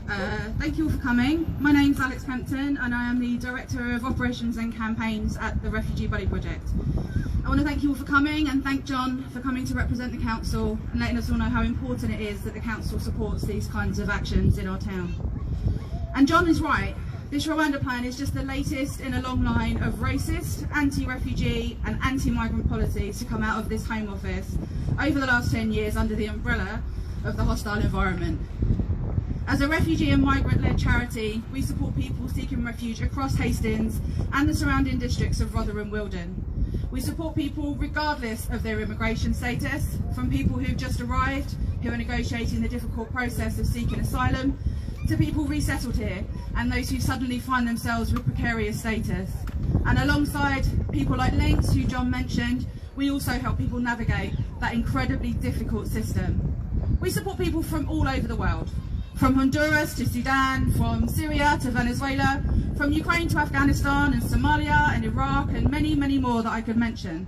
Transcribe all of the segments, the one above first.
Thank you all for coming. My name's Kempton and I am the Director of Operations and Campaigns at the Refugee Buddy Project. I want to thank you all for coming and thank John for coming to represent the Council and letting us all know how important it is that the Council supports these kinds of actions in our town. And John is right. This Rwanda plan is just the latest in a long line of racist, anti-refugee and anti-migrant policies to come out of this Home Office over the last 10 years under the umbrella of the hostile environment. As a refugee and migrant-led charity, we support people seeking refuge across Hastings and the surrounding districts of Rotherham and Wealdon. We support people regardless of their immigration status, from people who've just arrived, who are negotiating the difficult process of seeking asylum, to people resettled here and those who suddenly find themselves with precarious status. And alongside people like Links, who John mentioned, we also help people navigate that incredibly difficult system. We support people from all over the world, from Honduras to Sudan, from Syria to Venezuela, from Ukraine to Afghanistan and Somalia and Iraq and many, many more that I could mention.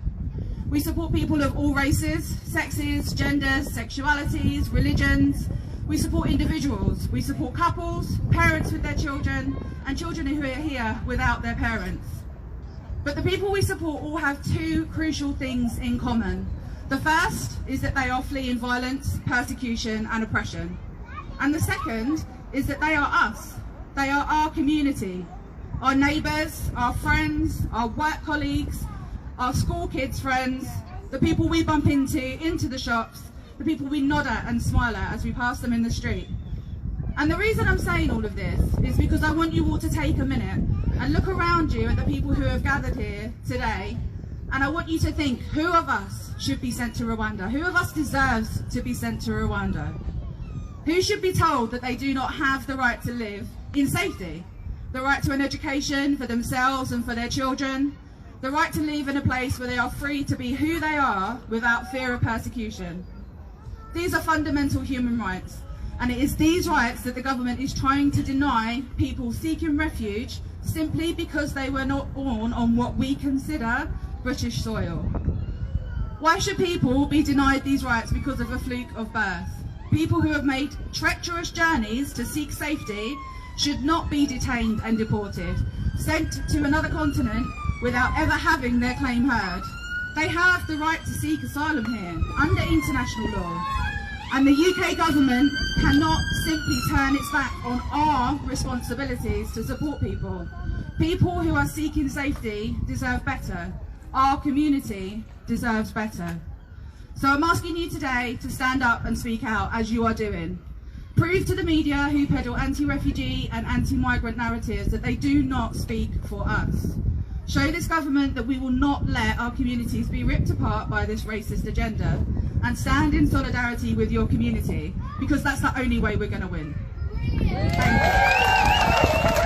We support people of all races, sexes, genders, sexualities, religions. We support individuals, we support couples, parents with their children, and children who are here without their parents. But the people we support all have two crucial things in common. The first is that they are fleeing violence, persecution and oppression. And the second is that they are us. They are our community, our neighbours, our friends, our work colleagues, our school kids' friends, the people we bump into the shops, the people we nod at and smile at as we pass them in the street. And the reason I'm saying all of this is because I want you all to take a minute and look around you at the people who have gathered here today, and I want you to think, who of us should be sent to Rwanda? Who of us deserves to be sent to Rwanda? Who should be told that they do not have the right to live in safety? The right to an education for themselves and for their children? The right to live in a place where they are free to be who they are without fear of persecution? These are fundamental human rights, and it is these rights that the government is trying to deny people seeking refuge simply because they were not born on what we consider British soil. Why should people be denied these rights because of a fluke of birth? People who have made treacherous journeys to seek safety should not be detained and deported, sent to another continent without ever having their claim heard. They have the right to seek asylum here under international law, and the UK government cannot simply turn its back on our responsibilities to support people. People who are seeking safety deserve better. Our community deserves better. So I'm asking you today to stand up and speak out as you are doing. Prove to the media who peddle anti-refugee and anti-migrant narratives that they do not speak for us. Show this government that we will not let our communities be ripped apart by this racist agenda, and stand in solidarity with your community, because that's the only way we're going to win. Thank you.